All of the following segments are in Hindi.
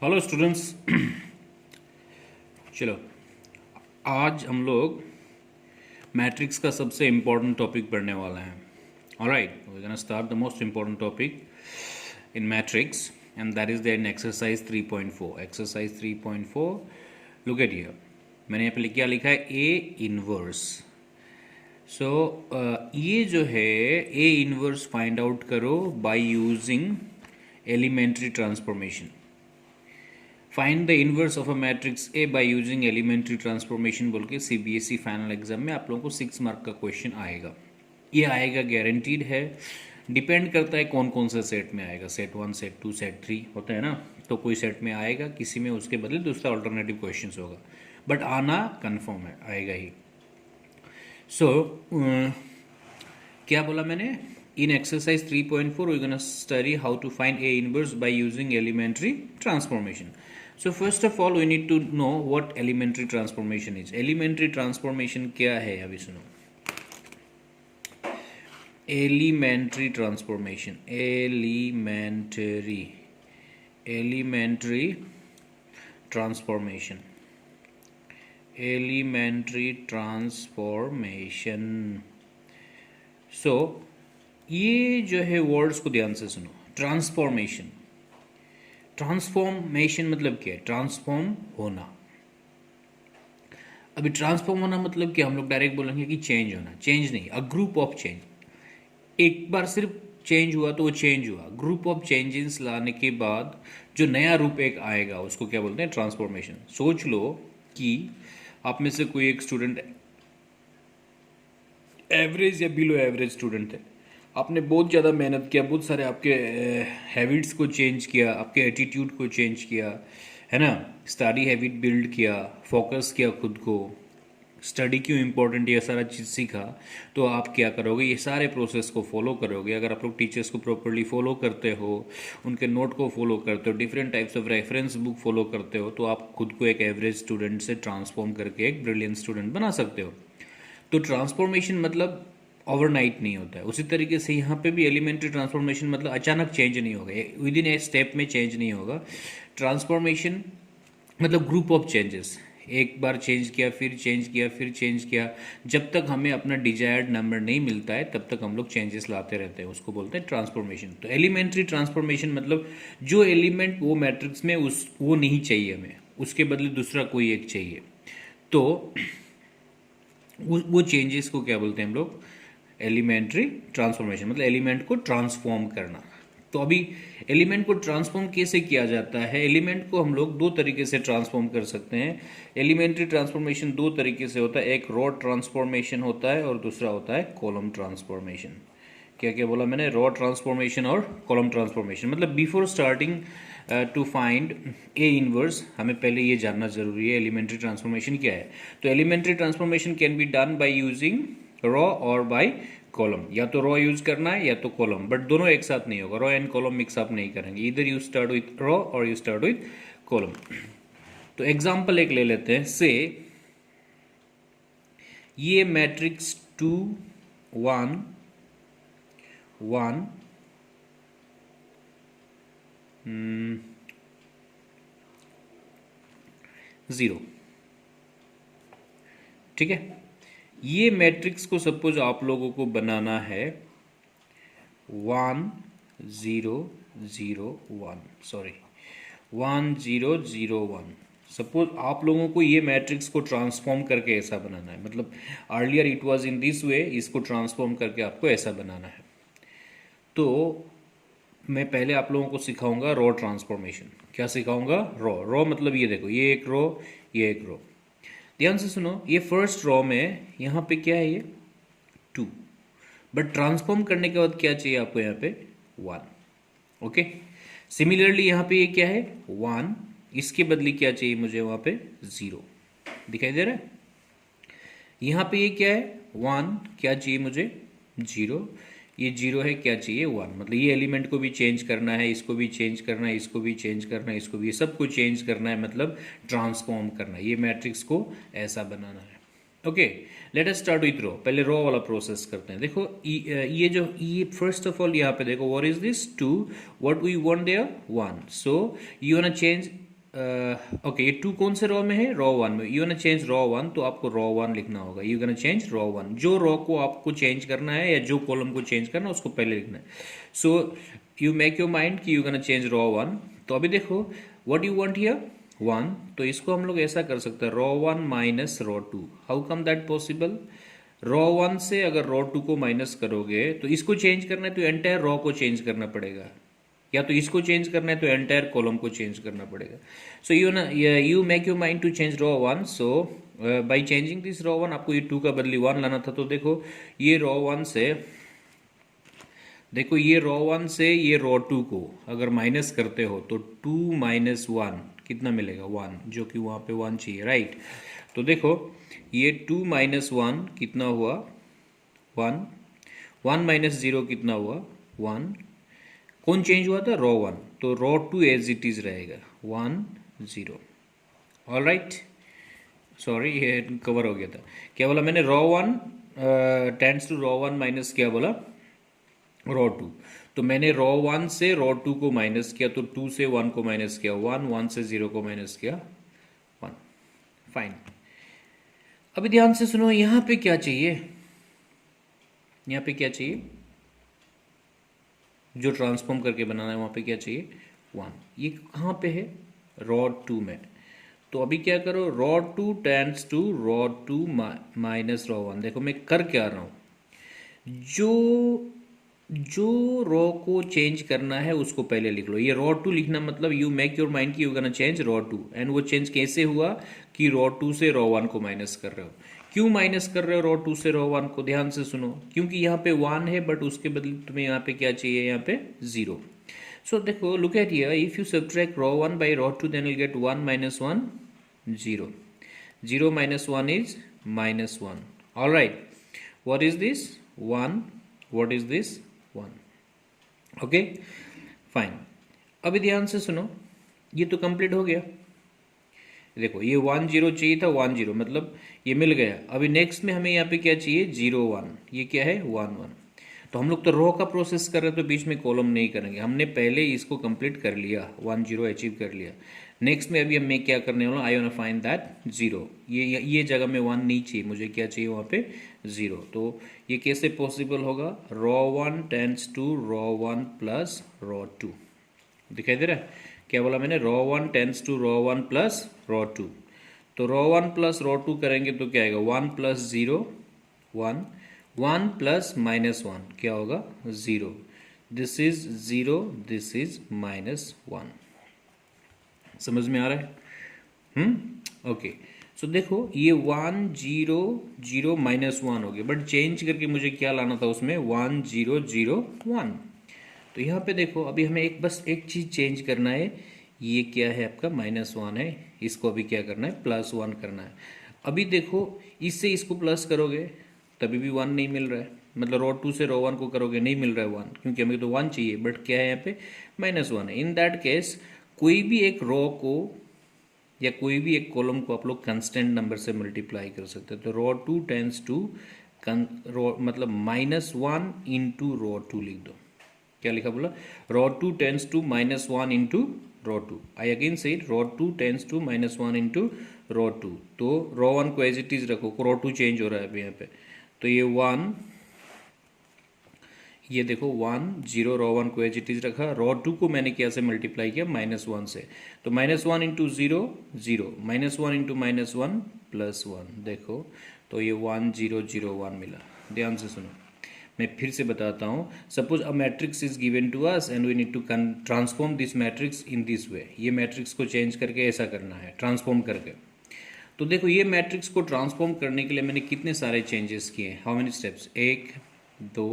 Hello students. चलो, आज हम लोग मैट्रिक्स का सबसे इम्पोर्टेंट टॉपिक पढ़ने वाले हैं। Alright, we gonna start the most important topic in matrix and that is there in exercise 3.4। Exercise 3.4, look at here. मैंने यहाँ पे क्या लिखा है? A inverse. सो ये जो है ए इनवर्स फाइंड आउट करो by using elementary transformation. Find the inverse of a matrix A by using elementary transformation बोल के सीबीएसई फाइनल एग्जाम में आप लोगों को 6 मार्क का क्वेश्चन आएगा। ये आएगा, गारंटीड है। डिपेंड करता है कौन कौन सा सेट में आएगा। सेट 1, सेट 2, सेट 3 होता है ना, तो कोई सेट में आएगा, किसी में उसके बदले दूसरा ऑल्टरनेटिव क्वेश्चन होगा, बट आना कन्फर्म है, आएगा ही। सो क्या बोला मैंने? In exercise 3.4, we're going to study how to find A inverse by using elementary transformation. So first of all, we need to know what elementary transformation is. Elementary transformation क्या है? अभी सुनो। Elementary transformation. Elementary transformation. Elementary transformation. So ये जो है वर्ड्स को ध्यान से सुनो। ट्रांसफॉर्मेशन, ट्रांसफॉर्मेशन मतलब क्या है? ट्रांसफॉर्म होना। अभी ट्रांसफॉर्म होना मतलब क्या? हम लोग डायरेक्ट बोलेंगे कि चेंज होना। चेंज नहीं, अ ग्रुप ऑफ चेंज। एक बार सिर्फ चेंज हुआ तो वो चेंज हुआ। ग्रुप ऑफ चेंजेस लाने के बाद जो नया रूप एक आएगा उसको क्या बोलते हैं? ट्रांसफॉर्मेशन। सोच लो कि आप में से कोई एक स्टूडेंट एवरेज या बिलो एवरेज स्टूडेंट है। आपने बहुत ज़्यादा मेहनत किया, बहुत सारे आपके हैबिट्स को चेंज किया, आपके एटीट्यूड को चेंज किया, है ना। स्टडी हैबिट बिल्ड किया, फोकस किया खुद को, स्टडी क्यों इम्पोर्टेंट, ये सारा चीज़ सीखा। तो आप क्या करोगे? ये सारे प्रोसेस को फॉलो करोगे। अगर आप लोग टीचर्स को प्रॉपरली फॉलो करते हो, उनके नोट को फॉलो करते हो, different types of reference book follow करते हो, तो आप खुद को एक एवरेज स्टूडेंट से ट्रांसफॉर्म करके एक ब्रिलियंट स्टूडेंट बना सकते हो। तो ट्रांसफॉर्मेशन मतलब ओवरनाइट नहीं होता है। उसी तरीके से यहाँ पे भी एलिमेंट्री ट्रांसफॉर्मेशन मतलब अचानक चेंज नहीं होगा, विद इन ए स्टेप में चेंज नहीं होगा। ट्रांसफॉर्मेशन मतलब ग्रुप ऑफ चेंजेस। एक बार चेंज किया, फिर चेंज किया, फिर चेंज किया, जब तक हमें अपना डिजायर्ड नंबर नहीं मिलता है तब तक हम लोग चेंजेस लाते रहते हैं, उसको बोलते हैं ट्रांसफॉर्मेशन। तो एलिमेंट्री ट्रांसफॉर्मेशन मतलब जो एलिमेंट वो मैट्रिक्स में वो नहीं चाहिए हमें, उसके बदले दूसरा कोई एक चाहिए, तो वो चेंजेस को क्या बोलते हैं हम लोग? Elementary transformation. मतलब एलिमेंट को ट्रांसफॉर्म करना। तो अभी एलिमेंट को ट्रांसफॉर्म कैसे किया जाता है? एलिमेंट को हम लोग दो तरीके से ट्रांसफॉर्म कर सकते हैं। एलिमेंट्री ट्रांसफॉर्मेशन दो तरीके से होता है, एक रो ट्रांसफॉर्मेशन होता है और दूसरा होता है कॉलम ट्रांसफॉर्मेशन। क्या क्या बोला मैंने? रो ट्रांसफॉर्मेशन और कॉलम ट्रांसफॉर्मेशन। मतलब before starting to find A inverse हमें पहले ये जानना जरूरी है एलिमेंट्री ट्रांसफॉर्मेशन क्या है। तो elementary transformation can be done by using row और बाय कॉलम। या तो रॉ यूज करना है या तो कॉलम, बट दोनों एक साथ नहीं होगा। Raw and column mix up नहीं करेंगे, इधर यू स्टार्ट विथ रॉ और यू स्टार्ट विथ कॉलम। तो एग्जांपल एक ले लेते हैं। से ये मैट्रिक्स 2 1 1 0, ठीक है। ये मैट्रिक्स को सपोज आप लोगों को बनाना है 1 0 0 1, सॉरी 1 0 0 1। सपोज आप लोगों को ये मैट्रिक्स को ट्रांसफॉर्म करके ऐसा बनाना है। मतलब earlier it was in this वे, इसको ट्रांसफॉर्म करके आपको ऐसा बनाना है। तो मैं पहले आप लोगों को सिखाऊंगा रॉ ट्रांसफॉर्मेशन। क्या सिखाऊंगा? रॉ मतलब ये देखो, ये एक रो, ये एक रो। ध्यान से सुनो, ये फर्स्ट रॉ में यहाँ पे क्या है? ये 2, बट ट्रांसफॉर्म करने के बाद क्या चाहिए आपको? यहाँ पे 1। ओके, सिमिलरली यहाँ पे ये क्या है? 1, इसके बदले क्या चाहिए मुझे? वहाँ पे 0 दिखाई दे रहा है। यहाँ पे ये क्या है? 1, क्या चाहिए मुझे? 0। ये 0 है, क्या चाहिए? 1। मतलब ये एलिमेंट को भी चेंज करना है, इसको भी चेंज करना है, इसको भी चेंज करना है, इसको भी, सबको चेंज करना है, मतलब ट्रांसफॉर्म करना है। ये मैट्रिक्स को ऐसा बनाना है। Okay, let us start with row. पहले रो वाला प्रोसेस करते हैं। देखो ये जो ये फर्स्ट ऑफ ऑल यहाँ पे देखो, what is this? 2, what we want there? 1। So you want change okay, ये 2 कौन से रो में है? रो 1 में। यू गोना चेंज रो 1, तो आपको रो 1 लिखना होगा। यू गोना चेंज रो 1, जो रो को आपको चेंज करना है या जो कॉलम को चेंज करना है उसको पहले लिखना है। सो यू मेक योर माइंड कि यू गोना चेंज रो 1। तो अभी देखो व्हाट यू वांट हियर 1, तो इसको हम लोग ऐसा कर सकते हैं, row 1 minus row 2। How come that possible? Row 1 से अगर रो 2 को माइनस करोगे तो इसको चेंज करना है तो एंटायर रो को चेंज करना पड़ेगा, या तो इसको चेंज करना है तो एंटायर कॉलम को चेंज करना पड़ेगा। So you make your mind to change row 1। So by changing this row 1, आपको ये 2 का बदली 1 लाना था। तो देखो ये रो 1 से, देखो ये रो 1 से ये रो 2 को अगर माइनस करते हो तो 2 माइनस 1 कितना मिलेगा? 1, जो कि वहाँ पे 1 चाहिए, राइट। तो देखो ये 2 माइनस 1 कितना हुआ? 1। 1 माइनस 0 कितना हुआ? 1। कौन चेंज हुआ था? रो 1। तो रो 2 एज इट इज रहेगा, 1 0। ऑल राइट, सॉरी ये कवर हो गया था। क्या बोला मैंने? Row 1 tends to row 1 minus क्या बोला? रो 2। तो मैंने रो 1 से रो 2 को माइनस किया, तो 2 से 1 को माइनस किया 1, 1 से 0 को माइनस किया 1। फाइन। अभी ध्यान से सुनो, यहाँ पे क्या चाहिए? यहाँ पे क्या चाहिए? जो ट्रांसफॉर्म करके बनाना है वहाँ पे क्या चाहिए? 1। ये कहाँ पे है? रो 2 में। तो अभी क्या करो, row 2 tends to row 2 minus row 1। देखो मैं कर क्या रहा हूँ, जो जो रो को चेंज करना है उसको पहले लिख लो। ये रो 2 लिखना मतलब यू मेक योर माइंड कि you gonna change row 2, and वो चेंज कैसे हुआ कि रो 2 से रो 1 को माइनस कर रहे हो। क्यों माइनस कर रहे हो रो 2 से रो 1 को? ध्यान से सुनो, क्योंकि यहाँ पे 1 है बट उसके बदले तुम्हें यहाँ पे क्या चाहिए? यहाँ पे 0। सो देखो look at here, if you subtract row 1 by row 2 then will get 1 minus 1 0। 0 minus 1 is minus 1. All right. What is this? 1. What is this? 1. Okay. Fine. अभी ध्यान से सुनो, ये तो कंप्लीट हो गया। देखो ये 1 0 चाहिए था, 1 0 मतलब ये मिल गया। अभी नेक्स्ट में हमें यहाँ पे क्या चाहिए? 0 1। ये क्या है? 1 1। तो हम लोग तो रो का प्रोसेस कर रहे हैं तो बीच में कॉलम नहीं करेंगे, हमने पहले इसको कंप्लीट कर लिया, 1 0 अचीव कर लिया। नेक्स्ट में अभी हम मैं क्या करने वाला हूँ, I want to find that 0। ये जगह में 1 नहीं चाहिए, मुझे क्या चाहिए वहाँ पे? 0। तो ये कैसे पॉसिबल होगा? Row 1 tends to row 1 plus row 2। दिखाई दे रहा है? क्या बोला मैंने? Row 1 tends to row 1 plus row 2। तो रो 1 प्लस रो 2 करेंगे तो क्या आएगा? 1 प्लस 0 1, 1 प्लस माइनस 1 क्या होगा? 0। This is 0, this is minus 1। समझ में आ रहा है? ओके। सो देखो ये 1 0 0 माइनस 1 हो गया, बट चेंज करके मुझे क्या लाना था उसमें? 1 0 0 1। तो यहाँ पे देखो अभी हमें बस एक चीज़ चेंज करना है। ये क्या है आपका? माइनस 1 है, इसको अभी क्या करना है? प्लस 1 करना है। अभी देखो इससे इसको प्लस करोगे तभी भी 1 नहीं मिल रहा है, मतलब रो 2 से रो 1 को करोगे नहीं मिल रहा है 1, क्योंकि हमें तो 1 चाहिए, बट क्या है यहाँ पे? माइनस 1 है। इन दैट केस कोई भी एक रो को या कोई भी एक कॉलम को आप लोग कंस्टेंट नंबर से मल्टीप्लाई कर सकते हैं। तो रो 2 टेंस टू रो मतलब माइनस 1 इंटू रो 2 लिख दो। क्या लिखा बोला? Row 2 tends to minus 1 into row 2। I again say row 2 tends to minus 1 into row 2। तो रो 1 को एज इट इज रखो, रो 2 चेंज हो रहा है अभी यहाँ पे। तो ये 1, ये देखो 1 0 रो 1 को एज इट इज रखा, रो 2 को मैंने क्या से मल्टीप्लाई किया? माइनस 1 से। तो minus 1 into 0 0, minus 1 into minus 1 plus 1। देखो तो ये 1 0 0 1 मिला। ध्यान से सुनो, मैं फिर से बताता हूँ। Suppose a matrix is given to us and we need to transform this matrix in this way. ये मैट्रिक्स को चेंज करके ऐसा करना है, ट्रांसफॉर्म करके। तो देखो ये मैट्रिक्स को ट्रांसफॉर्म करने के लिए मैंने कितने सारे चेंजेस किए? How many steps? 1 2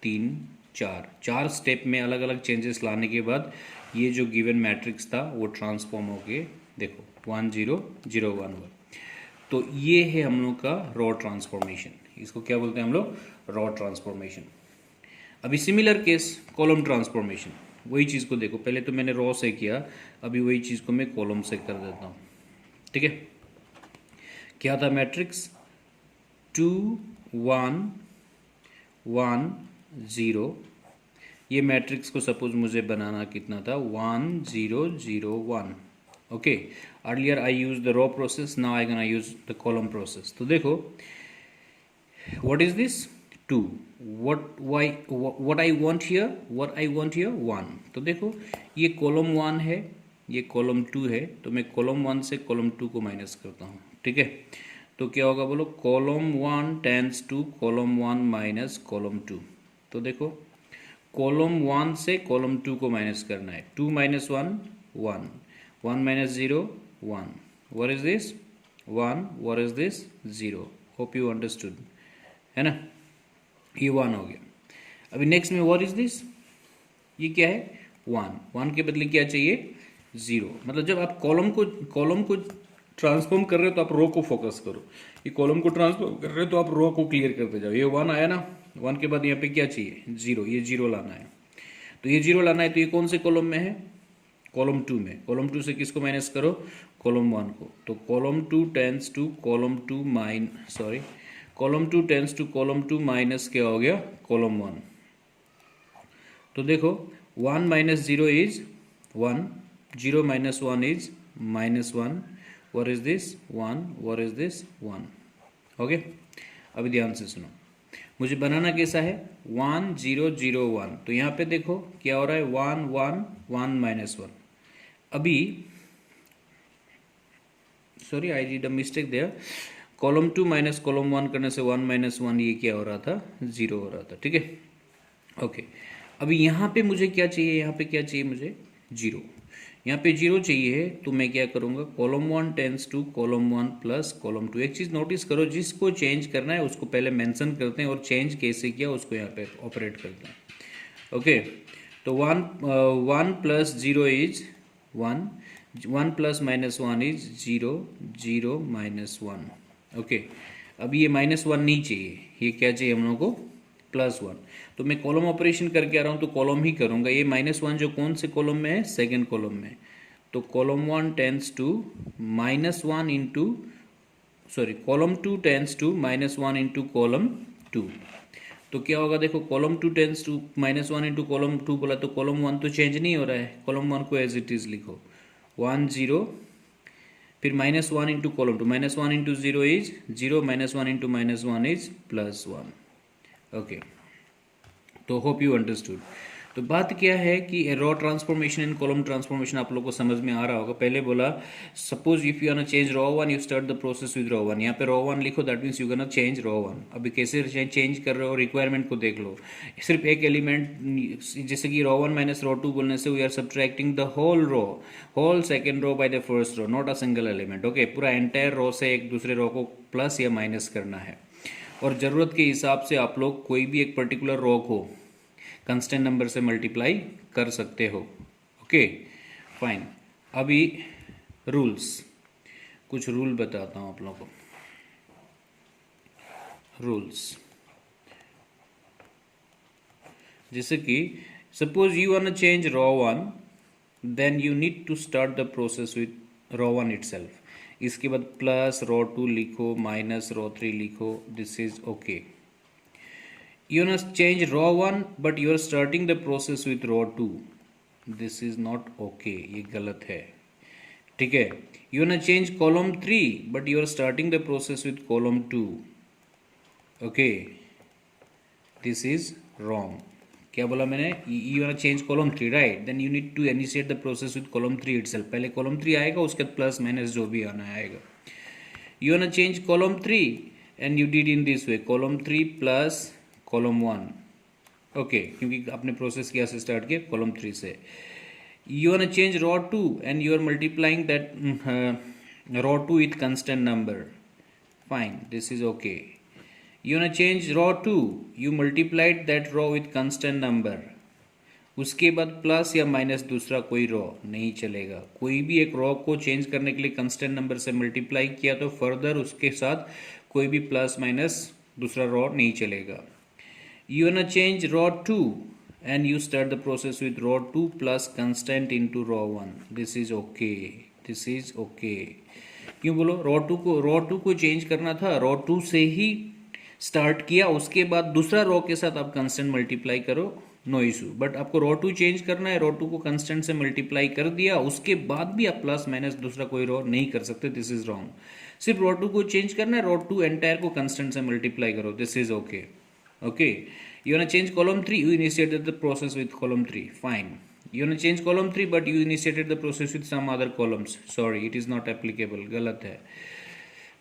3 4, 4 स्टेप में अलग अलग चेंजेस लाने के बाद ये जो गिवन मैट्रिक्स था वो ट्रांसफॉर्म हो गए। देखो 1 0 0 1 1। तो ये है हम लोग का रो ट्रांसफॉर्मेशन। इसको क्या बोलते हैं हम लोग? रो ट्रांसफॉर्मेशन। अभी सिमिलर केस कॉलम ट्रांसफॉर्मेशन। वही चीज़ को देखो, पहले तो मैंने रो से किया, अभी वही चीज़ को मैं कॉलम से कर देता हूँ। ठीक है, क्या था मैट्रिक्स? 2 1 1 0। ये मैट्रिक्स को सपोज मुझे बनाना कितना था? 1 0 0 1। Okay, earlier I use the row process, now I gonna use the column process. तो देखो what is this 2, what I want here, 1। तो देखो ये कॉलम 1 है, ये कॉलम 2 है, तो मैं कॉलम 1 से कॉलम 2 को माइनस करता हूँ, ठीक है। तो क्या होगा बोलो, column 1 tends to column 1 minus column 2। तो देखो कॉलम 1 से कॉलम 2 को माइनस करना है, 2 minus 1 1, 1 minus 0 1, what is this 1, what is this 0। Hope you understood, है ना, ये 1 हो गया। अभी नेक्स्ट में व्हाट इज दिस, ये क्या है 1 के बदले क्या चाहिए 0। मतलब जब आप कॉलम को ट्रांसफॉर्म कर रहे हो तो आप रो को फोकस करो, ये कॉलम को ट्रांसफॉर्म कर रहे हो तो आप रो को क्लियर करते जाओ। ये 1 आया ना, 1 के बाद यहाँ पे क्या चाहिए 0, ये 0 लाना है। तो ये 0 लाना है, तो ये कौन से कॉलम में है, कॉलम 2 में। कॉलम 2 से किसको माइनस करो, कॉलम 1 को। तो column 2 tends to column 2 column 2 tends to column 2 minus क्या हो गया कॉलम 1। तो देखो 1 minus 0 is 1, 0 minus 1 is minus 1, what is this 1, what is this 1। Okay, अभी ध्यान से सुनो, मुझे बनाना कैसा है 1 0 0 1। तो यहाँ पे देखो क्या हो रहा है 1 1 1 माइनस 1। अभी sorry I did a mistake there, column 2 minus column 1 करने से 1 माइनस 1 ये क्या हो रहा था 0 हो रहा था, ठीक है। ओके, अभी यहाँ पे मुझे क्या चाहिए, यहाँ पे क्या चाहिए मुझे 0, यहाँ पे 0 चाहिए। तो मैं क्या करूँगा, column 1 tends to column 1 plus column 2। एक चीज़ नोटिस करो, जिसको चेंज करना है उसको पहले मेंशन करते हैं और चेंज कैसे किया उसको यहाँ पे ऑपरेट करते हैं। ओके, तो 1 plus 0 is 1, 1 plus minus 1 is 0, 0 minus 1। Okay, अब ये माइनस 1 नहीं चाहिए, ये क्या चाहिए हम लोग को प्लस 1। तो मैं कॉलम ऑपरेशन करके आ रहा हूँ तो कॉलम ही करूँगा। ये माइनस 1 जो कौन से कॉलम में है, सेकेंड कॉलम में। तो column 1 tends to minus 1 into column 2 tends to minus 1 into column 2। तो क्या होगा देखो, column 2 tends to minus 1 into column 2 बोला तो कॉलम 1 तो चेंज नहीं हो रहा है, कॉलम 1 को एज इट इज लिखो 1 0, फिर minus 1 into column 2, minus 1 into 0 is 0, minus 1 into minus 1 is plus 1। Okay, तो होप यू अंडरस्टूड। तो बात क्या है कि raw transformation and column transformation आप लोगों को समझ में आ रहा होगा। पहले बोला suppose if you are change row 1, you start the process with row 1। यहाँ पे रॉ 1 लिखो, that means you gonna change row 1। अभी कैसे चेंज कर रहे हो, रिक्वायरमेंट को देख लो। सिर्फ एक एलिमेंट, जैसे कि रॉ 1 माइनस रॉ 2 बोलने से we are subtracting the whole row, whole second row by the first row, not a single element. Okay, पूरा एंटायर रो से एक दूसरे रो को प्लस या माइनस करना है। और ज़रूरत के हिसाब से आप लोग कोई भी एक पर्टिकुलर रो को कांस्टेंट नंबर से मल्टीप्लाई कर सकते हो। ओके फाइन, अभी रूल्स, कुछ रूल बताता हूँ आप लोगों को। रूल्स जैसे कि suppose you want to change row 1, then you need to start the process with row 1 itself. इसके बाद प्लस रॉ 2 लिखो, माइनस रॉ 3 लिखो, this is okay. You must change row 1 but you are starting the process with row 2, this is not okay, ये गलत है, ठीक है। You wanna change column 3 but you are starting the process with column 2, okay, this is wrong। क्या बोला मैंने, you wanna change column 3 right, then you need to initiate the process with column 3 itself। पहले column 3 आएगा, उसके बाद प्लस माइनस जो भी आना आएगा। You wanna change column 3 and you did in this way, column 3 plus column 1, okay, क्योंकि आपने प्रोसेस किया से स्टार्ट किया कॉलम 3 से। You want change row 2 and you are multiplying that row 2 with constant number, fine, this is okay. You want change row 2, you multiplied that row with constant number, उसके बाद प्लस या माइनस दूसरा कोई रॉ नहीं चलेगा। कोई भी एक रॉ को चेंज करने के लिए कांस्टेंट नंबर से मल्टीप्लाई किया तो फर्दर उसके साथ कोई भी प्लस माइनस दूसरा रॉ नहीं चलेगा। You wanna change row 2 and you start the process with row 2 plus constant into row 1, this is okay, this is okay। क्यों बोलो, रॉ 2 को चेंज करना था, रॉ 2 से ही स्टार्ट किया, उसके बाद दूसरा रॉ के साथ आप कांस्टेंट मल्टीप्लाई करो, नो इशू। बट आपको रो टू चेंज करना है, रो टू को कंस्टेंट से मल्टीप्लाई कर दिया, उसके बाद भी आप प्लस माइनस दूसरा कोई रो नहीं कर सकते, दिस इज रॉन्ग। सिर्फ रो टू को चेंज करना है, रो टू एंटायर को कंस्टेंट से मल्टीप्लाई करो, this is okay. Okay, you wanna change column 3, you initiated the process with column 3, fine. You wanna change column 3 but you initiated the process with some other columns, sorry it is not applicable, गलत है।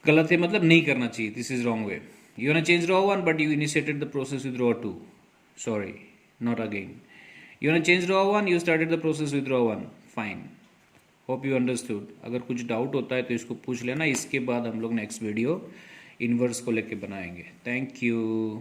गलत है मतलब नहीं करना चाहिए, this is wrong way. You wanna change row 1 but you initiated the process with row 2, sorry not again. You wanna change row 1, you started the process with row 1, fine. Hope you understood. अगर कुछ डाउट होता है तो इसको पूछ लेना, इसके बाद हम लोग नेक्स्ट वीडियो इन्वर्स को लेके बनाएंगे। Thank you.